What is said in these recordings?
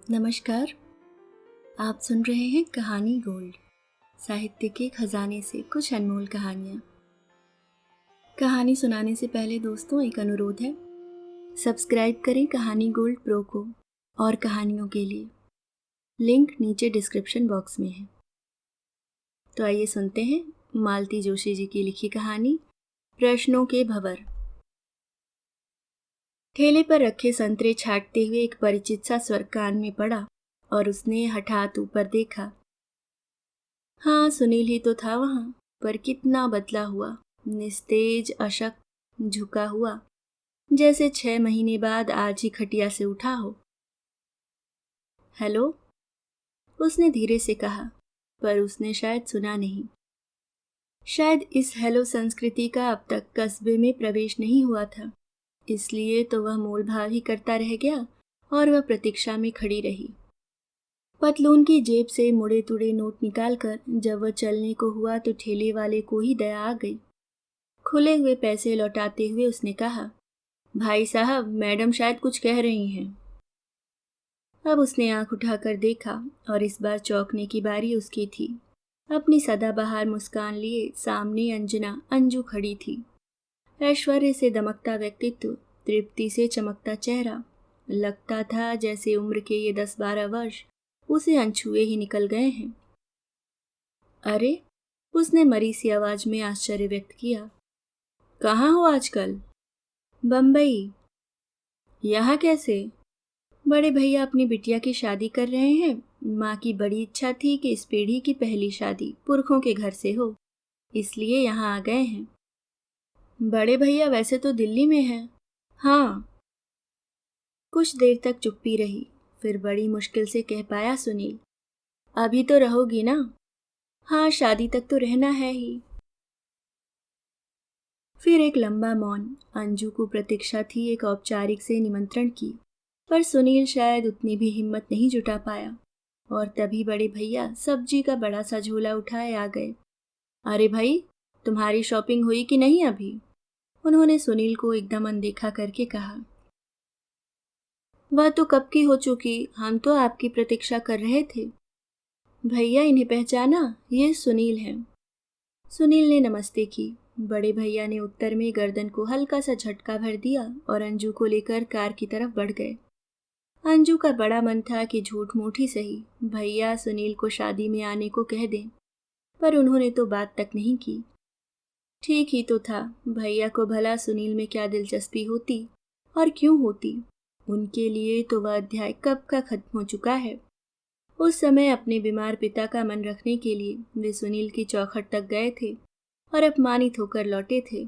नमस्कार। आप सुन रहे हैं कहानी गोल्ड, साहित्य के खजाने से कुछ अनमोल कहानियाँ। कहानी सुनाने से पहले दोस्तों एक अनुरोध है, सब्सक्राइब करें कहानी गोल्ड प्रो को और कहानियों के लिए। लिंक नीचे डिस्क्रिप्शन बॉक्स में है। तो आइए सुनते हैं मालती जोशी जी की लिखी कहानी प्रश्नों के भंवर। ठेले पर रखे संतरे छांटते हुए एक परिचित सा स्वर कान में पड़ा और उसने हठात ऊपर देखा। हाँ, सुनील ही तो था वहां, पर कितना बदला हुआ, निस्तेज, अशक्त, झुका हुआ, जैसे 6 महीने बाद आज ही खटिया से उठा हो। हेलो, उसने धीरे से कहा, पर उसने शायद सुना नहीं। शायद इस हेलो संस्कृति का अब तक कस्बे में प्रवेश नहीं हुआ था, इसलिए तो वह मोलभाव ही करता रह गया और वह प्रतीक्षा में खड़ी रही। पतलून की जेब से मुड़े तुड़े नोट निकालकर जब वह चलने को हुआ तो ठेले वाले को ही दया आ गई। खुले हुए पैसे लौटाते हुए उसने कहा, भाई साहब, मैडम शायद कुछ कह रही हैं। अब उसने आंख उठाकर देखा और इस बार चौंकने की बारी उसकी थी। अपनी सदाबहार मुस्कान लिए सामने अंजू खड़ी थी। ऐश्वर्य से दमकता व्यक्तित्व, तृप्ति से चमकता चेहरा, लगता था जैसे उम्र के ये 10-12 वर्ष उसे अनछुए ही निकल गए हैं। अरे, उसने मरी सी आवाज में आश्चर्य व्यक्त किया। कहाँ हो आजकल? बम्बई। यहाँ कैसे? बड़े भैया अपनी बिटिया की शादी कर रहे हैं। माँ की बड़ी इच्छा थी कि इस पीढ़ी की पहली शादी पुरखों के घर से हो, इसलिए यहाँ आ गए हैं। बड़े भैया वैसे तो दिल्ली में हैं। हाँ। कुछ देर तक चुप्पी रही, फिर बड़ी मुश्किल से कह पाया सुनील, अभी तो रहोगी ना? हाँ, शादी तक तो रहना है ही। फिर एक लंबा मौन। अंजू को प्रतीक्षा थी एक औपचारिक से निमंत्रण की, पर सुनील शायद उतनी भी हिम्मत नहीं जुटा पाया। और तभी बड़े भैया सब्जी का बड़ा सा झोला उठाए आ गए। अरे भाई, तुम्हारी शॉपिंग हुई कि नहीं अभी? उन्होंने सुनील को एकदम अनदेखा करके कहा। वह तो कब की हो चुकी, हम तो आपकी प्रतीक्षा कर रहे थे। भैया, इन्हें पहचाना? ये सुनील हैं। सुनील ने नमस्ते की। बड़े भैया ने उत्तर में गर्दन को हल्का सा झटका भर दिया और अंजू को लेकर कार की तरफ बढ़ गए। अंजू का बड़ा मन था कि झूठ मूठ ही सही भैया सुनील को शादी में आने को कह दें, पर उन्होंने तो बात तक नहीं की। ठीक ही तो था, भैया को भला सुनील में क्या दिलचस्पी होती, और क्यों होती? उनके लिए तो वह अध्याय कब का खत्म हो चुका है। उस समय अपने बीमार पिता का मन रखने के लिए वे सुनील की चौखट तक गए थे और अपमानित होकर लौटे थे।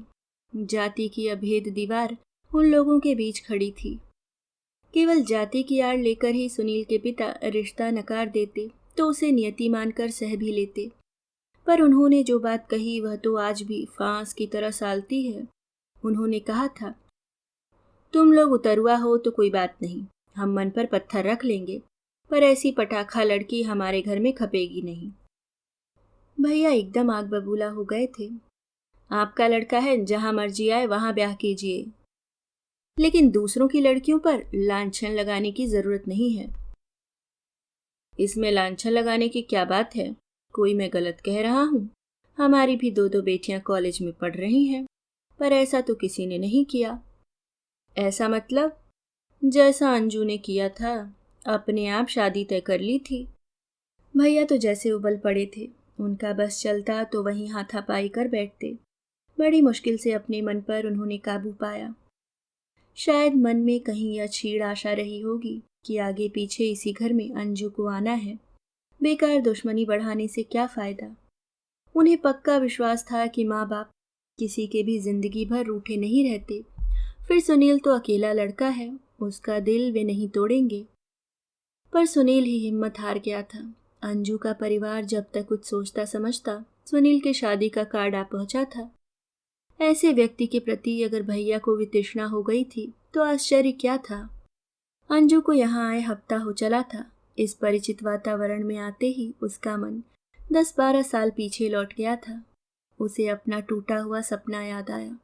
जाति की अभेद दीवार उन लोगों के बीच खड़ी थी। केवल जाति की आड़ लेकर ही सुनील के पिता रिश्ता नकार देते तो उसे नियति मानकर सह भी लेते, पर उन्होंने जो बात कही वह तो आज भी फांस की तरह सालती है। उन्होंने कहा था, तुम लोग उतरुआ हो तो कोई बात नहीं, हम मन पर पत्थर रख लेंगे, पर ऐसी पटाखा लड़की हमारे घर में खपेगी नहीं। भैया एकदम आग बबूला हो गए थे। आपका लड़का है, जहां मर्जी आए वहां ब्याह कीजिए, लेकिन दूसरों की लड़कियों पर लांछन लगाने की जरूरत नहीं है। इसमें लांछन लगाने की क्या बात है? कोई मैं गलत कह रहा हूं? हमारी भी 2-2 बेटियां कॉलेज में पढ़ रही हैं, पर ऐसा तो किसी ने नहीं किया। ऐसा मतलब? जैसा अंजू ने किया था, अपने आप शादी तय कर ली थी। भैया तो जैसे उबल पड़े थे, उनका बस चलता तो वहीं हाथापाई कर बैठते। बड़ी मुश्किल से अपने मन पर उन्होंने काबू पाया। शायद मन में कहीं यह छीड़ आशा रही होगी कि आगे पीछे इसी घर में अंजू को आना है, बेकार दुश्मनी बढ़ाने से क्या फायदा। उन्हें पक्का विश्वास था कि माँ बाप किसी के भी जिंदगी भर रूठे नहीं रहते। फिर सुनील तो अकेला लड़का है, उसका दिल वे नहीं तोड़ेंगे। पर सुनील ही हिम्मत हार गया था। अंजू का परिवार जब तक कुछ सोचता समझता, सुनील के शादी का कार्ड आ पहुंचा था। ऐसे व्यक्ति के प्रति अगर भैया को वितृष्णा हो गई थी तो आश्चर्य क्या था। अंजू को यहाँ आए हफ्ता हो चला था। इस परिचित वातावरण में आते ही उसका मन 10-12 साल पीछे लौट गया था। उसे अपना टूटा हुआ सपना याद आया,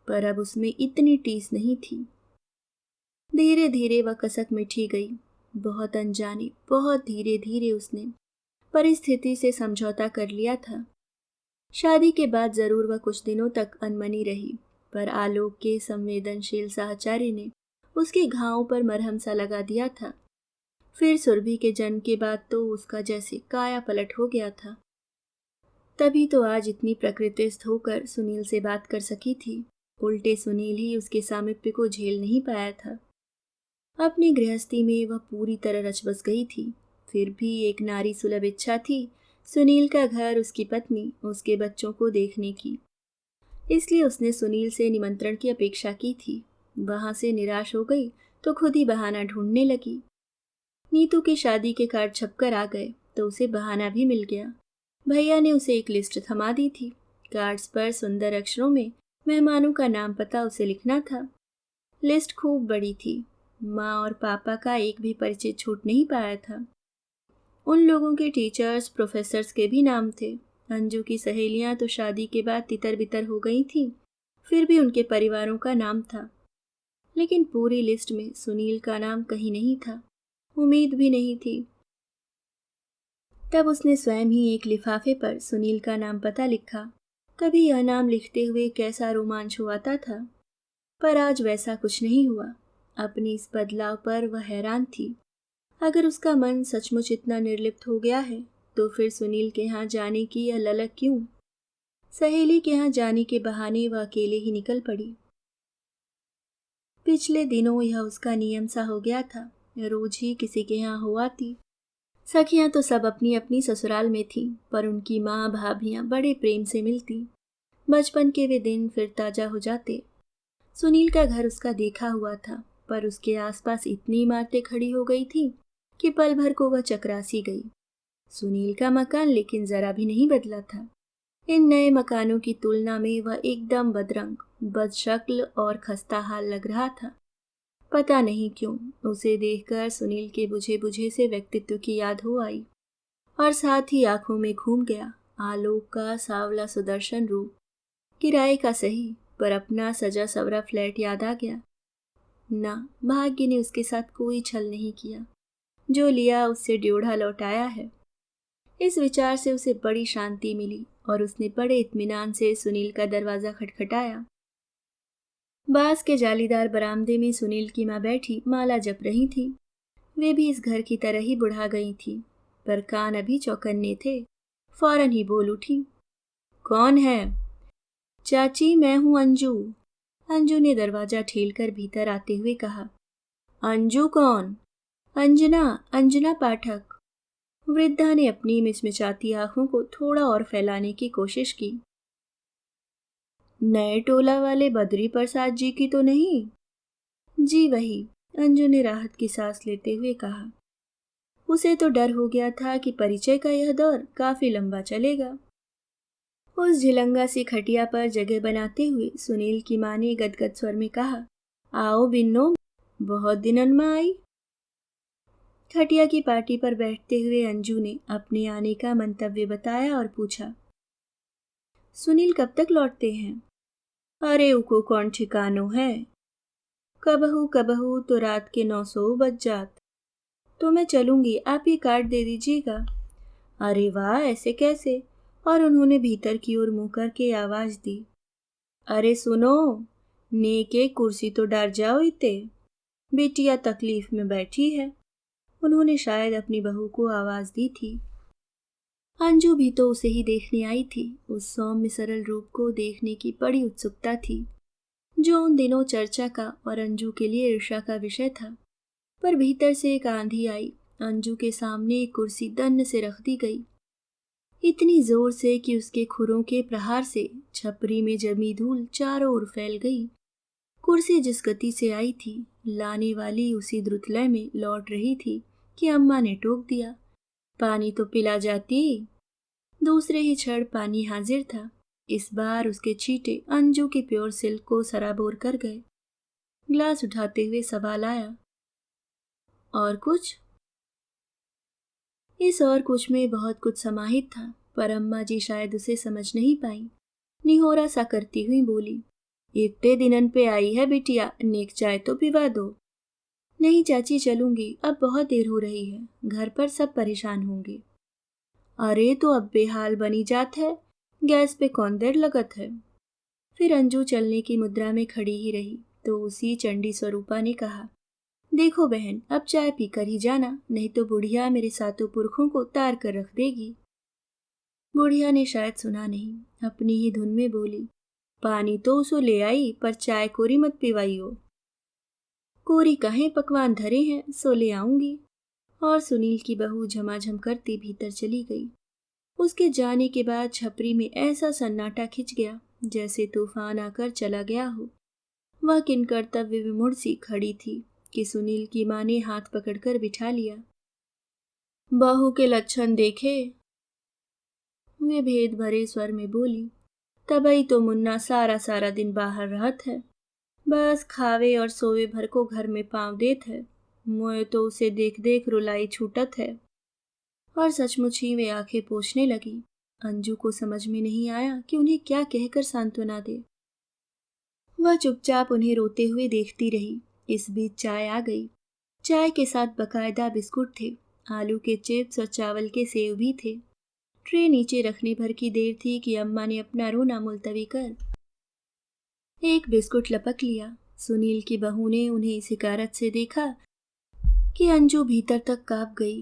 पर अब उसमें इतनी टीस नहीं थी। धीरे धीरे वह कसक मिठी गई। बहुत अनजाने, बहुत धीरे धीरे उसने परिस्थिति से समझौता कर लिया था। शादी के बाद जरूर वह कुछ दिनों तक अनमनी रही, पर आलोक के संवेदनशील साहचर्य ने उसके घावों पर मरहम सा लगा दिया था। फिर सुरभि के जन्म के बाद तो उसका जैसे काया पलट हो गया था। तभी तो आज इतनी प्रकृतिस्थ होकर सुनील से बात कर सकी थी। उल्टे सुनील ही उसके सामीप्य को झेल नहीं पाया था। अपनी गृहस्थी में वह पूरी तरह रच-बस गई थी। फिर भी एक नारी सुलभ इच्छा थी सुनील का घर, उसकी पत्नी, उसके बच्चों को देखने की। इसलिए उसने सुनील से निमंत्रण की अपेक्षा की थी। वहां से निराश हो गई तो खुद ही बहाना ढूंढने लगी। नीतू की शादी के कार्ड छपकर आ गए तो उसे बहाना भी मिल गया। भैया ने उसे एक लिस्ट थमा दी थी। कार्ड्स पर सुंदर अक्षरों में मेहमानों का नाम पता उसे लिखना था। लिस्ट खूब बड़ी थी। माँ और पापा का एक भी परिचय छूट नहीं पाया था। उन लोगों के टीचर्स, प्रोफेसर्स के भी नाम थे। अंजू की सहेलियां तो शादी के बाद तितर बितर हो गई थीं, फिर भी उनके परिवारों का नाम था। लेकिन पूरी लिस्ट में सुनील का नाम कहीं नहीं था। उम्मीद भी नहीं थी। तब उसने स्वयं ही एक लिफाफे पर सुनील का नाम पता लिखा। कभी यह नाम लिखते हुए कैसा रोमांच हुआता था, पर आज वैसा कुछ नहीं हुआ। अपने इस बदलाव पर वह हैरान थी। अगर उसका मन सचमुच इतना निर्लिप्त हो गया है तो फिर सुनील के यहाँ जाने की यह ललक क्यों? सहेली के यहाँ जाने के बहाने वह अकेले ही निकल पड़ी। पिछले दिनों यह उसका नियम सा हो गया था, रोज ही किसी के यहाँ हो आती। सखियां तो सब अपनी अपनी ससुराल में थीं, पर उनकी माँ भाभियां बड़े प्रेम से मिलती। बचपन के वे दिन फिर ताजा हो जाते। सुनील का घर उसका देखा हुआ था, पर उसके आसपास इतनी इमारतें खड़ी हो गई थीं कि पल भर को वह चकरासी गई। सुनील का मकान लेकिन जरा भी नहीं बदला था। इन नए मकानों की तुलना में वह एकदम बदरंग, बदशक्ल और खस्ता हाल लग रहा था। पता नहीं क्यों उसे देखकर सुनील के बुझे बुझे से व्यक्तित्व की याद हो आई, और साथ ही आंखों में घूम गया आलोक का सांवला सुदर्शन रूप। किराए का सही, पर अपना सजा सवरा फ्लैट याद आ गया। ना, भाग्य ने उसके साथ कोई छल नहीं किया। जो लिया उससे ड्योढ़ा लौटाया है। इस विचार से उसे बड़ी शांति मिली और उसने बड़े इत्मीनान से सुनील का दरवाजा खटखटाया। बांस के जालीदार बरामदे में सुनील की माँ बैठी माला जप रही थी। वे भी इस घर की तरह ही बुढ़ा गई थी, पर कान अभी चौकन्ने थे। फौरन ही बोल उठी, कौन है? चाची, मैं हूँ अंजू। अंजू ने दरवाजा ठेलकर भीतर आते हुए कहा। अंजू कौन? अंजना, अंजना पाठक। वृद्धा ने अपनी मिचमिचाती आंखों को थोड़ा और फैलाने की कोशिश की। नए टोला वाले बद्री प्रसाद जी की तो नहीं? जी वही, अंजू ने राहत की सांस लेते हुए कहा। उसे तो डर हो गया था कि परिचय का यह दौर काफी लंबा चलेगा। उस झिलंगा सी खटिया पर जगह बनाते हुए सुनील की मां ने गदगद स्वर में कहा, आओ बिन्नो, बहुत दिनन में आई। खटिया की पार्टी पर बैठते हुए अंजू ने अपने आने का मंतव्य बताया और पूछा, सुनील कब तक लौटते हैं? अरे उको कौन ठिकानो है। कबहू कबहू तो रात के 900 बज जात। तो मैं चलूंगी, आप ये कार्ड दे दीजिएगा। अरे वाह, ऐसे कैसे? और उन्होंने भीतर की ओर मुंह करके आवाज दी, अरे सुनो, नेके कुर्सी तो डर जाओ इते। बेटिया तकलीफ में बैठी है। उन्होंने शायद अपनी बहू को आवाज दी थी। अंजू भी तो उसे ही देखने आई थी। उस सौम्य सरल रूप को देखने की बड़ी उत्सुकता थी, जो उन दिनों चर्चा का और अंजू के लिए ईर्ष्या का विषय था। पर भीतर से एक आंधी आई। अंजू के सामने एक कुर्सी दन्न से रख दी गई, इतनी जोर से कि उसके खुरों के प्रहार से छपरी में जमी धूल चारों ओर फैल गई। कुर्सी जिस गति से आई थी, लाने वाली उसी द्रुतलय में लौट रही थी कि अम्मा ने टोक दिया, पानी तो पिला जाती। दूसरे ही क्षण पानी हाजिर था। इस बार उसके छींटे अंजू के प्योर सिल्क को सराबोर कर गए। ग्लास उठाते हुए सवाल आया, और कुछ? इस और कुछ में बहुत कुछ समाहित था, पर अम्मा जी शायद उसे समझ नहीं पाई। निहोरा सा करती हुई बोली, इतने दिनन पे आई है बिटिया, नेक चाय तो पिवा दो। नहीं चाची, चलूंगी, अब बहुत देर हो रही है, घर पर सब परेशान होंगे। अरे तो अब बेहाल बनी जात है, गैस पे कौन देर लगत है। फिर अंजू चलने की मुद्रा में खड़ी ही रही तो उसी चंडी स्वरूपा ने कहा, देखो बहन, अब चाय पीकर ही जाना, नहीं तो बुढ़िया मेरे सातों पुरखों को तार कर रख देगी। बुढ़िया ने शायद सुना नहीं, अपनी ही धुन में बोली, पानी तो उसो ले आई, पर चाय कोरी मत पिवाइयो। कोरी कहें, पकवान धरे हैं सो ले आऊंगी। और सुनील की बहू झमाझम करती भीतर चली गई। उसके जाने के बाद छपरी में ऐसा सन्नाटा खिंच गया जैसे तूफान आकर चला गया हो। वह किन कर्तव्य विमूढ़ सी खड़ी थी कि सुनील की मां ने हाथ पकड़कर बिठा लिया। बहू के लक्षण देखे? वे भेद भरे स्वर में बोली, तबई तो मुन्ना सारा सारा दिन बाहर रहत है, बस खावे और सोवे भर को घर में पाँव देत है। मोए तो उसे देख देख रुलाई छूटत है। और सचमुच ही वे आंखें पोंछने लगी। अंजू को समझ में नहीं आया कि उन्हें क्या कहकर सांत्वना दे। वह चुपचाप उन्हें रोते हुए देखती रही। इस बीच चाय आ गई। चाय के साथ बकायदा बिस्कुट थे, आलू के चिप्स और चावल के सेव भी थे। ट्रे नीचे रखने भर की देर थी कि अम्मा ने अपना रोना मुलतवी कर एक बिस्कुट लपक लिया। सुनील की बहू ने उन्हें इस हिकारत से देखा कि अंजू भीतर तक कांप गई।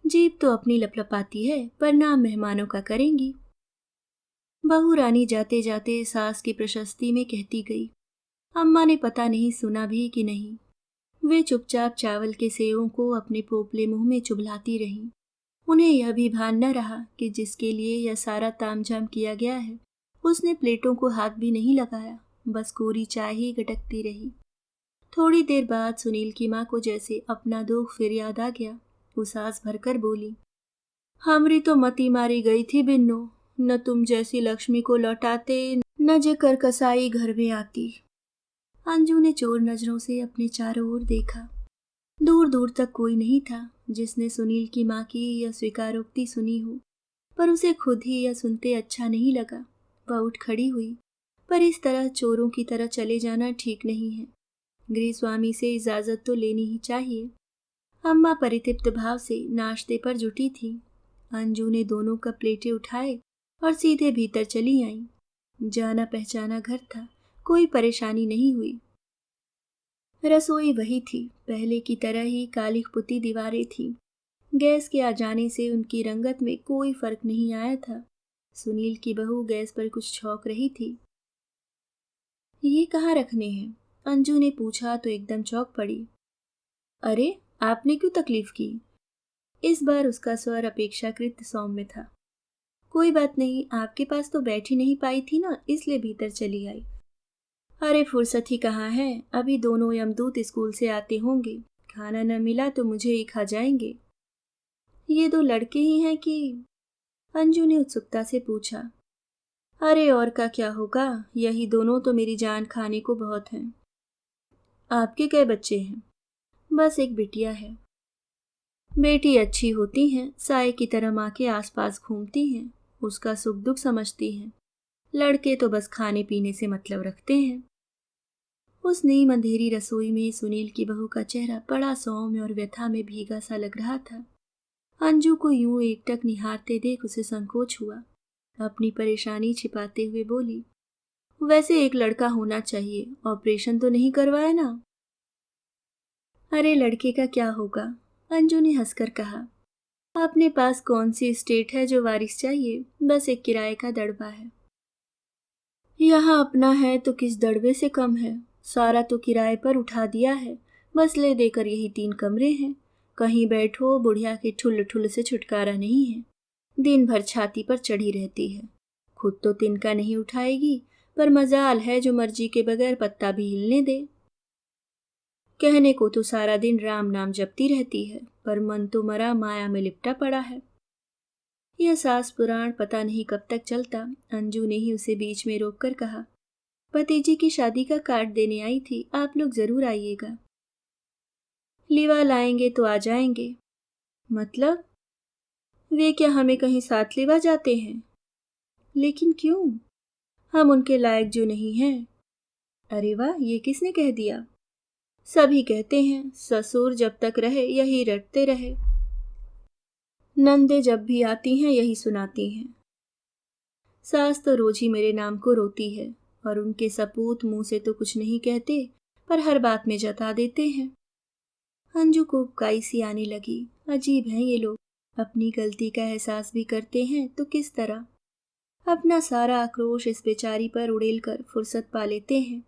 जीभ तो अपनी लपलपाती है, पर नाम मेहमानों का करेंगी। बहू रानी जाते जाते सास की प्रशस्ति में कहती गई। अम्मा ने पता नहीं सुना भी कि नहीं। वे चुपचाप चावल के सेवों को अपने पोपले मुंह में चुभलाती रहीं। उन्हें यह भी भान न रहा कि जिसके लिए यह सारा तामझाम किया गया है उसने प्लेटों को हाथ भी नहीं लगाया, बस कोरी चाय ही गटकती रही। थोड़ी देर बाद सुनील की माँ को जैसे अपना दुख फिर याद आ गया। वो सांस भरकर बोली, हमरी तो मती मारी गई थी बिन्नो, न तुम जैसी लक्ष्मी को लौटाते न जे कर कसाई घर में आती। अंजू ने चोर नजरों से अपने चारों ओर देखा। दूर दूर तक कोई नहीं था जिसने सुनील की माँ की यह स्वीकारोक्ति सुनी हो, पर उसे खुद ही यह सुनते अच्छा नहीं लगा। वह उठ खड़ी हुई, पर इस तरह चोरों की तरह चले जाना ठीक नहीं है। गृह स्वामी से इजाजत तो लेनी ही चाहिए। अम्मा परितृप्त भाव से नाश्ते पर जुटी थी। अंजू ने दोनों कप प्लेटें उठाए और सीधे भीतर चली आईं। जाना पहचाना घर था, कोई परेशानी नहीं हुई। रसोई वही थी, पहले की तरह ही काली पुती दीवारें थीं। गैस के आ जाने से उनकी रंगत में कोई फर्क नहीं आया था। सुनील की बहू गैस पर कुछ छौंक रही थी। ये कहाँ रखने हैं? अंजू ने पूछा तो एकदम चौंक पड़ी। अरे, आपने क्यों तकलीफ की? इस बार उसका स्वर अपेक्षाकृत सौम्य था। कोई बात नहीं, आपके पास तो बैठ ही नहीं पाई थी ना, इसलिए भीतर चली आई। अरे फुर्सत ही कहाँ है, अभी दोनों यमदूत स्कूल से आते होंगे, खाना न मिला तो मुझे ही खा जाएंगे। ये दो लड़के ही हैं कि? अंजू ने उत्सुकता से पूछा। अरे और का क्या होगा, यही दोनों तो मेरी जान खाने को बहुत हैं। आपके कई बच्चे हैं? बस एक बिटिया है। बेटी अच्छी होती हैं, साए की तरह माँ के आसपास घूमती हैं, उसका सुख दुख समझती हैं। लड़के तो बस खाने पीने से मतलब रखते हैं। उस नीम अंधेरी रसोई में सुनील की बहू का चेहरा बड़ा सौम्य और व्यथा में भीगा सा लग रहा था। अंजू को यूं एकटक निहारते देख उसे संकोच हुआ। अपनी परेशानी छिपाते हुए बोली, वैसे एक लड़का होना चाहिए, ऑपरेशन तो नहीं करवाया ना? अरे लड़के का क्या होगा, अंजू ने हंसकर कहा। अपने पास कौन सी स्टेट है जो वारिस चाहिए, बस एक किराए का दड़बा है। यहाँ अपना है तो किस दड़बे से कम है, सारा तो किराए पर उठा दिया है, बस ले देकर यही 3 कमरे हैं। कहीं बैठो, बुढ़िया के ठुल्ल ठुल्ल से छुटकारा नहीं है। दिन भर छाती पर चढ़ी रहती है। खुद तो तिनका नहीं उठाएगी, पर मजाल है जो मर्जी के बगैर पत्ता भी हिलने दे। कहने को तो सारा दिन राम नाम जपती रहती है, पर मन तो मरा माया में लिपटा पड़ा है। यह सास पुराण पता नहीं कब तक चलता। अंजू ने ही उसे बीच में रोककर कहा, भतीजी की शादी का कार्ड देने आई थी, आप लोग जरूर आइएगा। लिवा लाएंगे तो आ जाएंगे। मतलब? वे क्या हमें कहीं साथ लिवा जाते हैं? लेकिन क्यों? हम उनके लायक जो नहीं हैं। अरे वाह, ये किसने कह दिया? सभी कहते हैं ससुर जब तक रहे यही रटते रहे। नंदे जब भी आती हैं यही सुनाती हैं। सास तो रोज ही मेरे नाम को रोती है और उनके सपूत मुंह से तो कुछ नहीं कहते पर हर बात में जता देते हैं। अंजू को उबकाई सी आने लगी। अजीब हैं ये लोग, अपनी गलती का एहसास भी करते हैं तो किस तरह। अपना सारा आक्रोश इस बेचारी पर उड़ेल कर फुर्सत पा लेते हैं।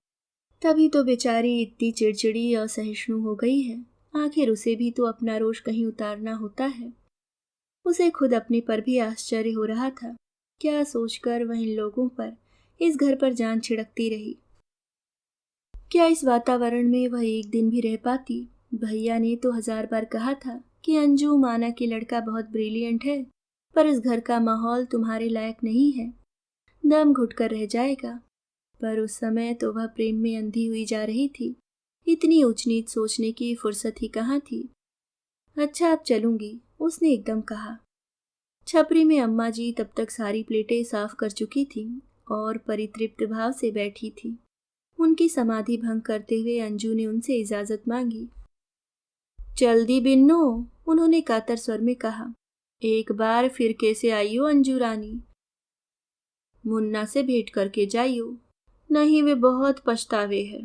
तभी तो बेचारी इतनी चिड़चिड़ी और सहिष्णु हो गई है। आखिर उसे भी तो अपना रोष कहीं उतारना होता है। उसे खुद अपने पर भी आश्चर्य हो रहा था। क्या सोचकर वह इन लोगों पर, इस घर पर जान छिड़कती रही। क्या इस वातावरण में वह एक दिन भी रह पाती। भैया ने तो 1000 बार कहा था कि अंजू माना कि लड़का बहुत ब्रिलियंट है पर इस घर का माहौल तुम्हारे लायक नहीं है, दम घुटकर रह जाएगा। पर उस समय तो वह प्रेम में अंधी हुई जा रही थी। इतनी ऊंच नीच सोचने की फुर्सत ही कहाँ थी। अच्छा अब चलूंगी, उसने एकदम कहा। छपरी में अम्मा जी तब तक सारी प्लेटें साफ कर चुकी थीं और परितृप्त भाव से बैठी थी। उनकी समाधि भंग करते हुए अंजू ने उनसे इजाजत मांगी। चल दी बिन्नो, उन्होंने कातर स्वर में कहा। एक बार फिर कैसे आइयो अंजू रानी, मुन्ना से भेंट करके जाइयो, नहीं वे बहुत पछतावे है।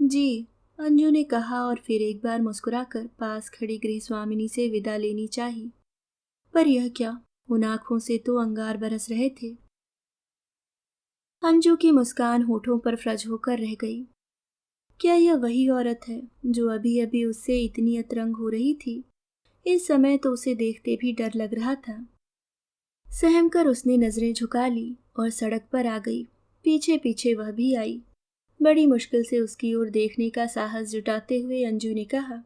जी, अंजू ने कहा और फिर एक बार मुस्कुराकर पास खड़ी गृह स्वामिनी से विदा लेनी चाही। पर यह क्या, उन आंखों से तो अंगार बरस रहे थे। अंजू की मुस्कान होठों पर फ्रज होकर रह गई। क्या यह वही औरत है जो अभी अभी उससे इतनी अतरंग हो रही थी। इस समय तो उसे देखते भी डर लग रहा था। सहम कर उसने नजरें झुका ली और सड़क पर आ गई। पीछे पीछे वह भी आई। बड़ी मुश्किल से उसकी ओर देखने का साहस जुटाते हुए अंजू ने कहा,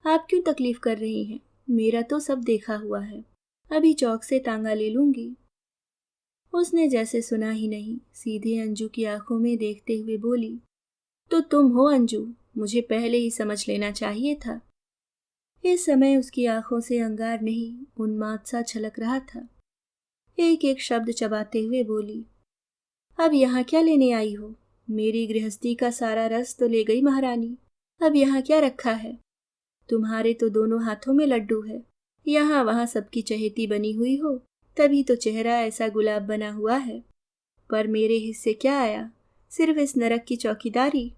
आप क्यों तकलीफ कर रही हैं, मेरा तो सब देखा हुआ है, अभी चौक से तांगा ले लूंगी। उसने जैसे सुना ही नहीं, सीधे अंजू की आंखों में देखते हुए बोली, तो तुम हो अंजू, मुझे पहले ही समझ लेना चाहिए था। इस समय उसकी आंखों से अंगार नहीं, उन्माद सा छलक रहा था। एक एक शब्द चबाते हुए बोली, अब यहाँ क्या लेने आई हो, मेरी गृहस्थी का सारा रस तो ले गई महारानी, अब यहाँ क्या रखा है। तुम्हारे तो दोनों हाथों में लड्डू है, यहाँ वहाँ सबकी चहेती बनी हुई हो, तभी तो चेहरा ऐसा गुलाब बना हुआ है। पर मेरे हिस्से क्या आया, सिर्फ इस नरक की चौकीदारी।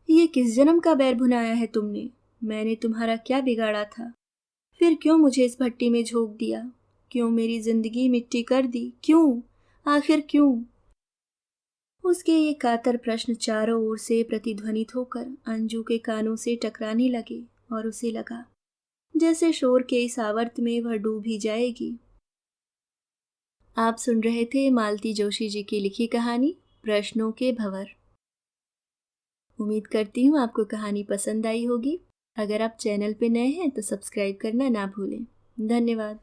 ये किस जन्म का बैर भुनाया है तुमने, मैंने तुम्हारा क्या बिगाड़ा था, फिर क्यों मुझे इस भट्टी में झोंक दिया, क्यों मेरी जिंदगी मिट्टी कर दी, क्यों, आखिर क्यों। उसके ये कातर प्रश्न चारों ओर से प्रतिध्वनित होकर अंजू के कानों से टकराने लगे और उसे लगा जैसे शोर के इस आवर्त में वह डूब ही जाएगी। आप सुन रहे थे मालती जोशी जी की लिखी कहानी प्रश्नों के भंवर। उम्मीद करती हूँ आपको कहानी पसंद आई होगी। अगर आप चैनल पे नए हैं तो सब्सक्राइब करना ना भूलें। धन्यवाद।